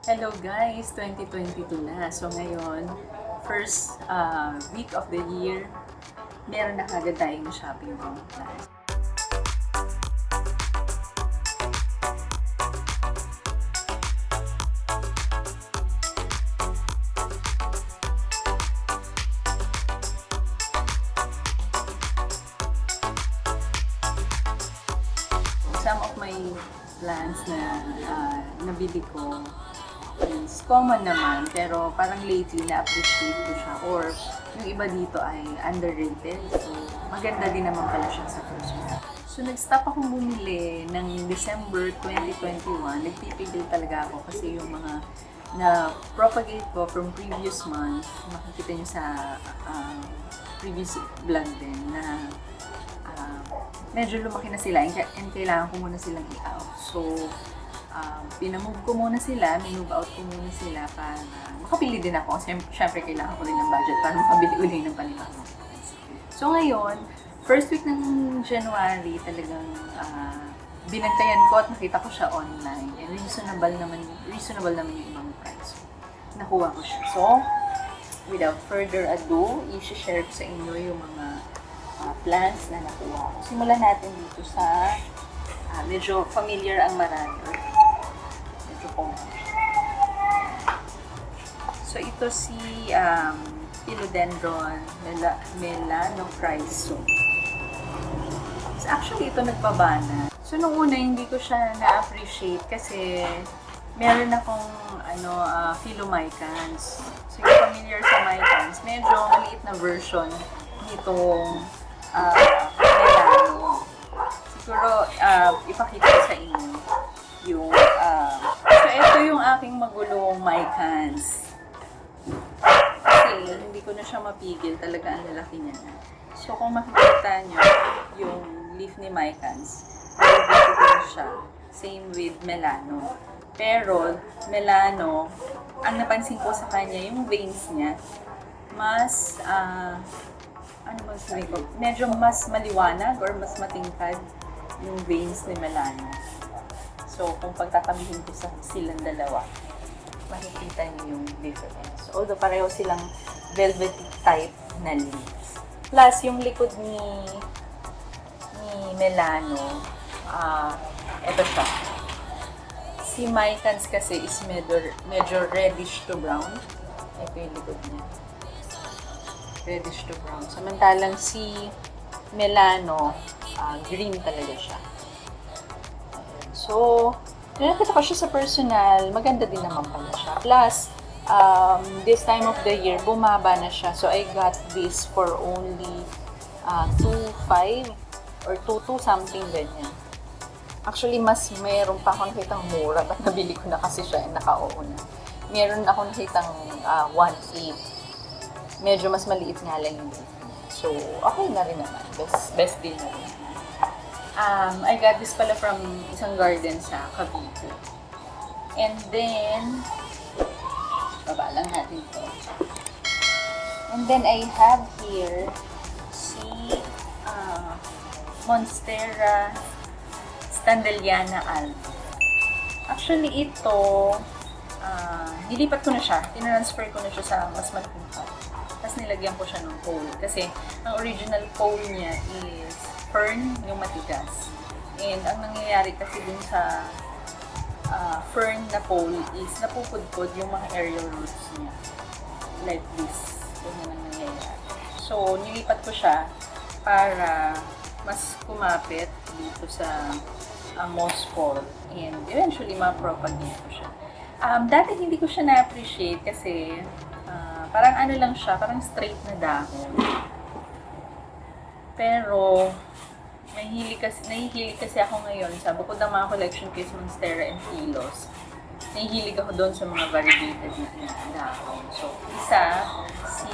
Hello guys! 2022 na. So ngayon, first week of the year, meron na kagad tayong shopping plan. Some of my plans na nabili ko is common naman, pero parang lately na-appreciate ko siya. Or yung iba dito ay underrated. So, maganda din naman pala siya sa first week. So, nag-stop akong bumili ng December 2021. Nagpipigil talaga ako kasi yung mga na-propagate ko from previous month, makikita nyo sa previous vlog din na medyo lumaki na sila and kailangan ko muna silang i-out. So, pinamove ko muna sila, minove out ko muna sila para makabili din ako. Siyempre, kailangan ko rin ng budget para makabili uli ng panibagong price. So, ngayon, first week ng January, talagang binantayan ko at nakita ko siya online. And reasonable naman yung ibang price. Nakuha ko siya. So, without further ado, i-share ko sa inyo yung mga plans na nakuha ko. Simulan natin dito sa medyo familiar ang marami. Medyo common. So, ito si Philodendron Melanochrysum. So, actually, ito nagpabana. So, nung una, hindi ko siya na-appreciate kasi meron akong Philomycans. So, yung familiar sa mycans, medyo maliit na version nitong melano. Siguro, ipakita ko sa inyo yung, so ito yung aking magulong mycans. Kasi, hindi ko na siya mapigil, talaga ang lalaki niya na. So, kung makikita nyo yung leaf ni mycans, very beautiful siya. Same with melano. Pero, melano, ang napansin ko sa kanya, yung veins niya, mas, medyo mas maliwanag or mas matingkad yung veins ni melano. So, kung pagtatabihin ko sa silang dalawa, makikita niyo yung difference. Although, pareho silang velvety type na leaves. Plus, yung likod ni melano, eto siya. Si mycans kasi is medyo reddish to brown. Ito yung likod niya. Reddish to brown. Samantalang si melano, green talaga siya. So, nakita ko siya sa personal, maganda din naman pala siya. Plus, this time of the year, bumaba na siya. So, I got this for only 2.5 or 2.2 something ganyan. Actually, mas mayroon pa ako nakitang mura at nabili ko na kasi siya naka-oo na. Meron ako nakitang 1.8. Medyo mas maliit nga lang yung leaf niya. So, okay na rin naman. Best deal na rin. I got this pala from isang garden sa Cavite. And then, baba lang natin ito. And then, I have here si Monstera Standelliana alba. Actually, ito, nilipat ko na siya. Tinransfer ko na siya sa mas malaking pot. Tapos nilagyan ko siya ng pole. Kasi ang original pole niya is fern, yung matigas. And ang nangyayari kasi dun sa fern na pole is napupudpod yung mga aerial roots niya. Like this. Ganyan ang nangyayari. So, nilipat ko siya para mas kumapit dito sa moss pole. And eventually, ma-propagate ko siya. Dati hindi ko siya na-appreciate kasi parang ano lang siya, parang straight na dahon. Pero, nahihilig kasi ako ngayon sa bukod ng mga collection ko is Monstera and Philos. Nahihilig ako doon sa mga variegated na dahon. So, isa, si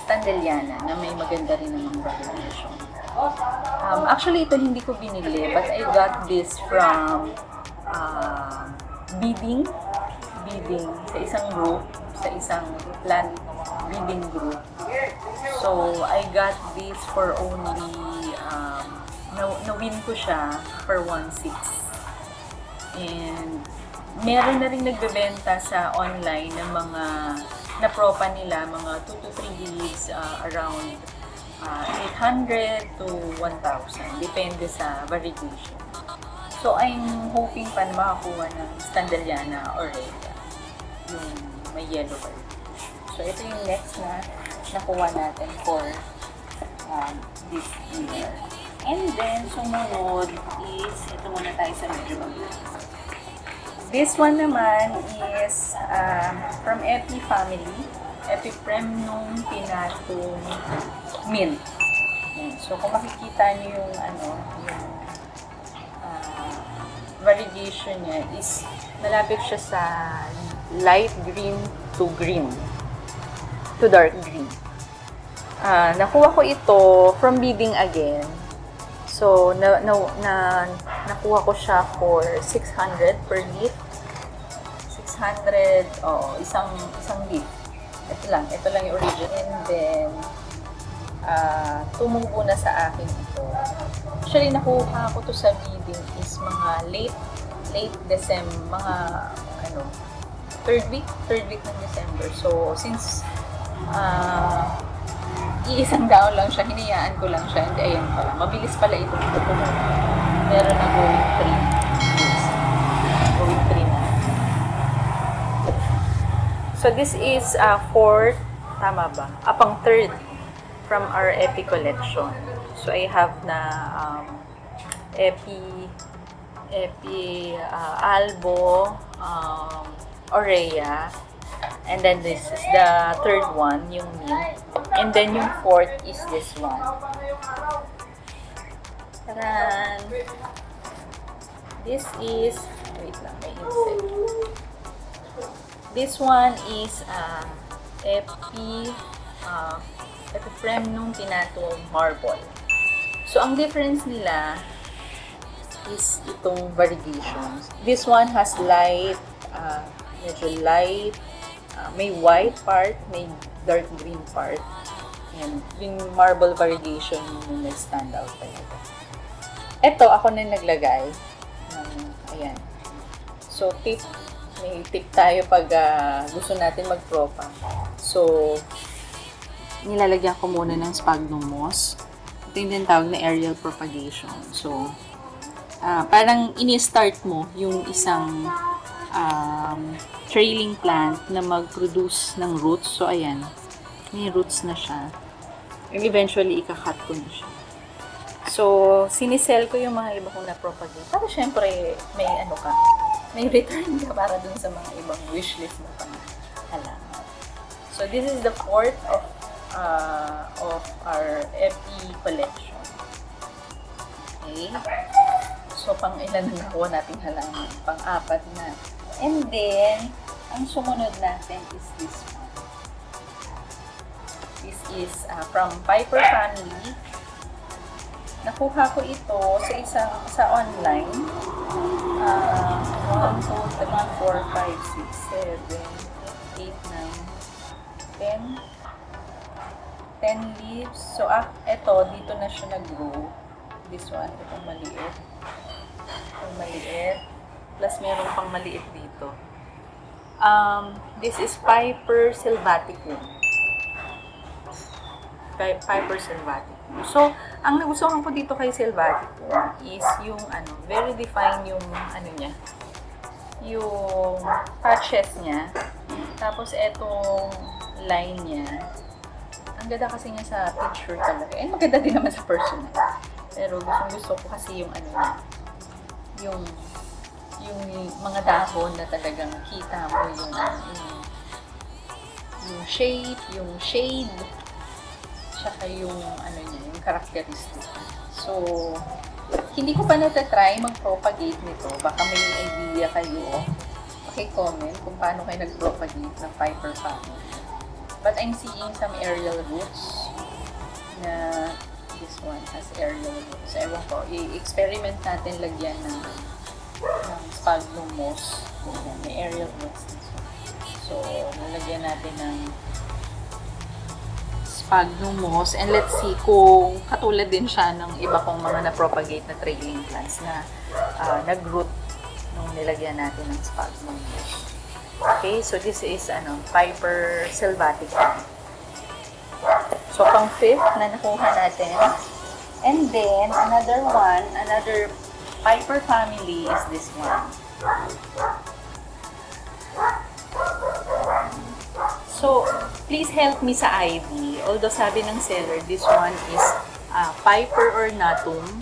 Standelliana na may maganda rin namang variegation. Actually, ito hindi ko binili, but I got this from bidding sa isang group, sa isang plant bidding group. So, I got this for only, na-win ko siya for 1.6. And meron na rin nagbebenta sa online ng mga na-propa nila, mga 2 to 3 leads, around 800 to 1,000. Depende sa variegation. So, I'm hoping pa na makakuha ng Standaliana Aurelia, yung may yellow variegation. So, ito yung next na nakuha natin for this year. And then, sumunod is, ito muna tayo sa medyo mabilis. This one naman is from Epi family, Epipremnum pinatum mint. So, kung makikita niyo yung yung variegation niya is malapit siya sa light green to green, to dark green. Nakuha ko ito from bidding again. So, nakuha ko siya for 600 per leaf. 600, isang leaf. Ito lang yung original. And then, tumubo na sa akin ito. Actually, nakuha ko to sa bidding is mga late December, mga third week ng December. So, since iisang daon lang siya, hinayaan ko lang siya, and ayan pala, mabilis pala ito tumubo. Meron na going 3 days. Going 3 na. So, this is fourth, tama ba? Pang third from our Epi collection. So, I have na Epi Albo, Aurea, and then this is the third one, yung mint. And then yung fourth is this one. Taran! This is, wait lang, may insect. This one is Epipremnum pinatum marble. So, ang difference nila is itong variegations. This one has light, medyo light, may white part, may dark green part. And yung marble variegation yung nag-stand out talaga. Ito, ako na naglagay. Ayan. So, may tip tayo pag gusto natin mag-propa. So, nilalagyan ko muna ng sphagnum moss. Ito yung tinatawag na aerial propagation. So, parang ini-start mo yung isang trailing plant na mag-produce ng roots. So, ayan. May roots na siya. And eventually, ika-cut ko na siya. So, sinisell ko yung mga iba kong na-propagate. Para syempre, may return ka para dun sa mga ibang wishlist na pang-halaman. So, this is the fourth of our Epi collection. Okay? So, pang-ilan na nakuha nating halaman? Pang-apat na. And then, ang sumunod natin is this one. This is from Piper family. Nakuha ko ito sa online. 1, 2, 3, 4, 5, 6, 7, 8, 9, 10 leaves. So, ito, dito na siya nag-grow. This one, itong maliit. Itong maliit. Plus, meron pang maliit dito. This is Piper sylvaticum. Piper sylvaticum. So, ang nagustuhan ko dito kay sylvaticum is yung very defined yung niya. Yung patches niya. Tapos, etong line niya. Ang ganda kasi niya sa picture talaga. And maganda din naman sa personal. Pero gusto ko kasi yung niya. Yung mga dahon na talagang kita mo yung shape, yung shade, tsaka yung niya, yung characteristic. So, hindi ko pa natatry mag-propagate nito. Baka may idea kayo. Paki-comment kung paano kayo nag-propagate ng Piper family. But I'm seeing some aerial roots na this one has aerial roots. Ewan ko, i-experiment natin lagyan ng sphagnum moss. May aerial roots. So, nalagyan natin ng sphagnum moss. And let's see kung katulad din siya ng iba kong mga na-propagate na trailing plants na nag-root nung nilagyan natin ng sphagnum. Okay, so this is Piper sylvatica. So, pang fifth na nakuha natin. And then, another Piper family is this one. So, please help me sa ID. Although sabi ng seller, this one is Piper ornatum.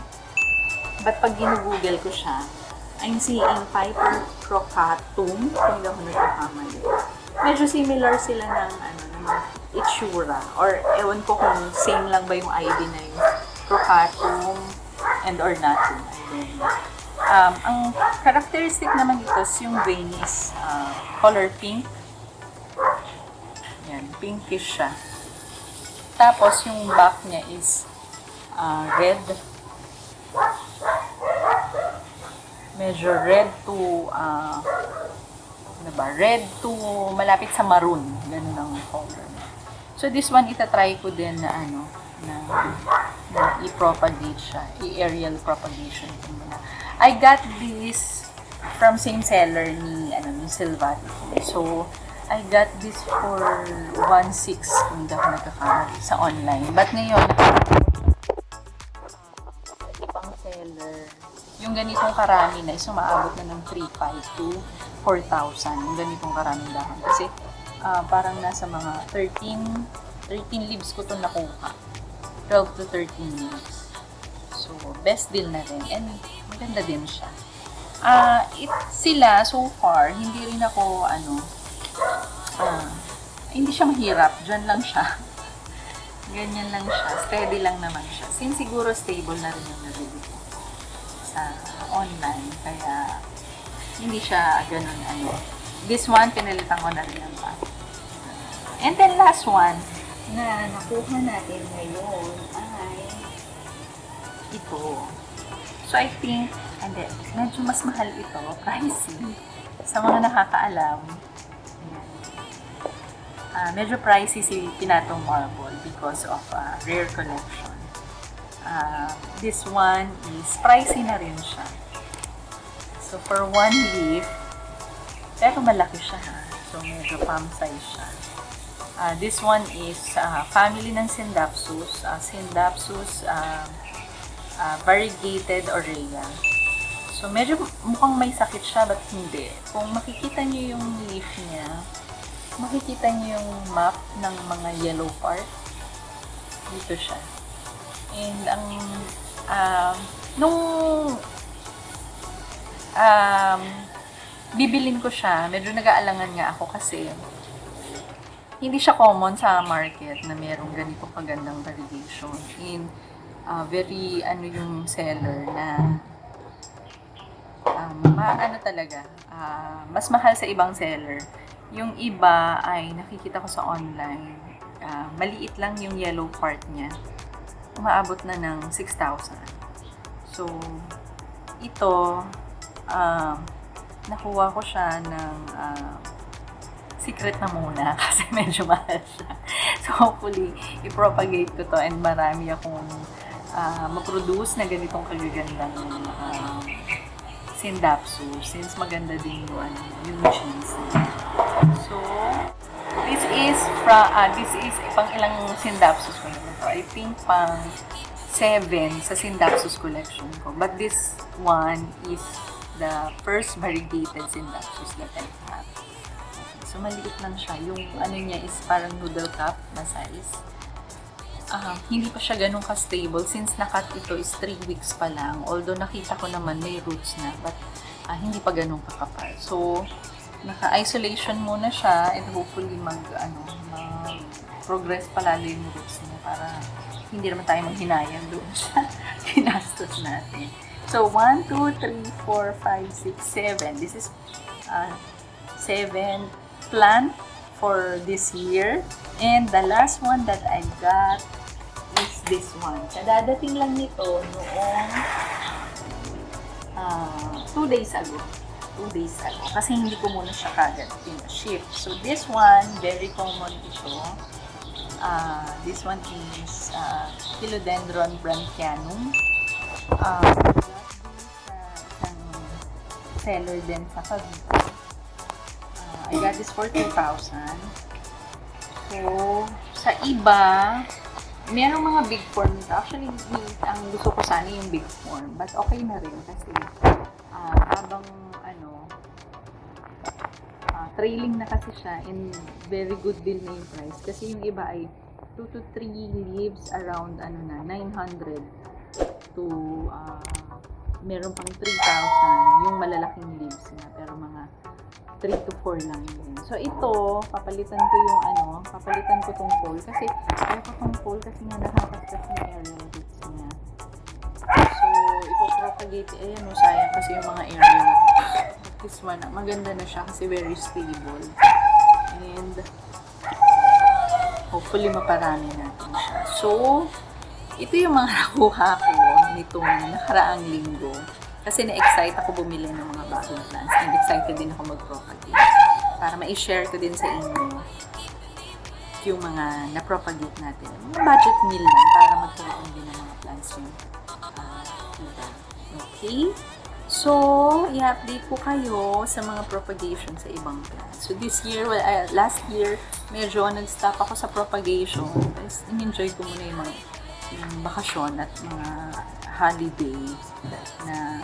But pag ginugoogle ko siya, I'm seeing Piper crocatum. Kung hindi ako nagkakamali. Medyo similar sila ng itsura. Or ewan ko kung same lang ba yung ID na yung crocatum and ornatum. I don't know. Ang characteristic naman dito is yung vein is color pink. Yan, pinkish siya. Tapos yung back niya is red. Medyo red to red to malapit sa maroon. Ganun ang color. So this one itatry ko din na na i-propagate siya. I-aerial propagation ko muna. I got this from same seller ni Sylvatica. So I got this for 1.6 kung hindi ako nagkakamali sa online. But ngayon, ibang seller, yung ganitong karami na is umaabot na ng 3,500 to 4,000. Yung ganitong karaming dahon. Kasi parang nasa mga 13 leaves ko ito nakuha. 12 to 13 leaves. So, best deal na rin. And maganda din siya. Sila, so far, hindi rin ako, hindi siya mahirap. Diyan lang siya. Ganyan lang siya. Steady lang naman siya. Since siguro stable na rin yung nabili ko sa online. Kaya, hindi siya ganun This one, pinalitan ko na rin ang pa. And then last one na nakuha natin ngayon ay ito. So, I think, medyo mas mahal ito. Pricey. Sa mga nakakaalam, medyo pricey si Pinatong Marble because of rare collection. This one is pricey na rin siya. So, for one leaf, pero malaki siya ha. So, medyo palm size siya. This one is family ng Scindapsus. Scindapsus variegated aurea. So, medyo mukhang may sakit siya, but hindi. Kung makikita niyo yung leaf niya, makikita niyo yung map ng mga yellow part. Dito siya. And bibilin ko siya, medyo nag-aalangan nga ako kasi hindi siya common sa market na merong ganitong kagandang variegation. And very yung seller na talaga, mas mahal sa ibang seller. Yung iba ay nakikita ko sa online, maliit lang yung yellow part niya. Umaabot na ng 6,000. So, ito, nakuha ko siya ng secret na muna kasi medyo mahal siya. So, hopefully, i-propagate ko to and marami akong ma-produce na ganitong kagagandang Scindapsus since maganda din yung cheese. So, this is pang ilang Scindapsus ko na ito. I think pang 7 sa Scindapsus collection ko. But this one is the first variegated Scindapsus that I have. Okay, so, maliit lang siya. Yung niya is parang noodle cup na size. Hindi pa siya ganun ka-stable since nakat ito is 3 weeks pa lang. Although nakita ko naman may roots na, but hindi pa ganun kakapal. So, naka-isolation muna siya and hopefully mag-progress palalo yung roots niya para hindi naman tayo manghinayang doon siya. Pinastos natin. So, 1, 2, 3, 4, 5, 6, 7. This is 7 plant for this year. And the last one that I got is this one. Kadadating lang nito noong 2 days ago. 2 days ago. Kasi hindi ko muna siya kagad ship. So this one, very common ito. This one is Philodendron branchianum. seller din sa Cavite. I got this for 2,000. So, sa iba, merong mga big form nito. Actually, ang gusto ko sana yung big form. But okay na rin kasi habang trailing na kasi siya and very good deal na yung price. Kasi yung iba ay 2 to 3 leaves around 900 to meron pang 3,000 yung malalaking leaves na, pero mga 3 to 4 lang yun. So ito, papalitan ko tong pole kasi ayaw ko tong pole kasi nga nakakaskas na aerial roots niya. So ipopropagate, sayang kasi yung mga aerial. This one, maganda na siya kasi very stable. And hopefully maparami natin siya. So, ito yung mga nakuha ko nitong nakaraang linggo. Kasi na-excite ako bumili ng mga bagong plants. And excited din ako mag-propagate. Para ma-share ko din sa inyo yung mga na-propagate natin. Mga budget meal lang para magkaroon din ng mga plants yung okay? So, i-update ko kayo sa mga propagation sa ibang plants. So, this year, last year, medyo nag-stop ako sa propagation. Tapos, in-enjoy ko muna yung mga bakasyon at mga holiday na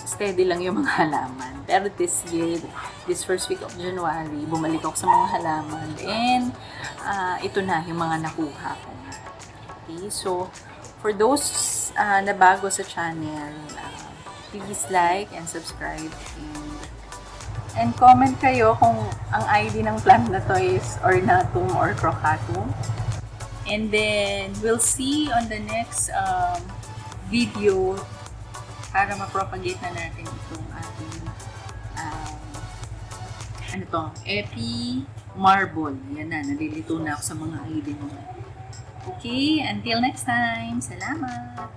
steady lang yung mga halaman. Pero this year, this first week of January, bumalik ako sa mga halaman. And, ito na yung mga nakuha ko. Okay, so, for those na bago sa channel, please like and subscribe and comment kayo kung ang ID ng plant na to is Ornatum or Crocatum. And then, we'll see on the next video para ma-propagate na natin itong ating Epi Marble. Yan na, nalilito na ako sa mga ID mo. Okay, until next time. Salamat!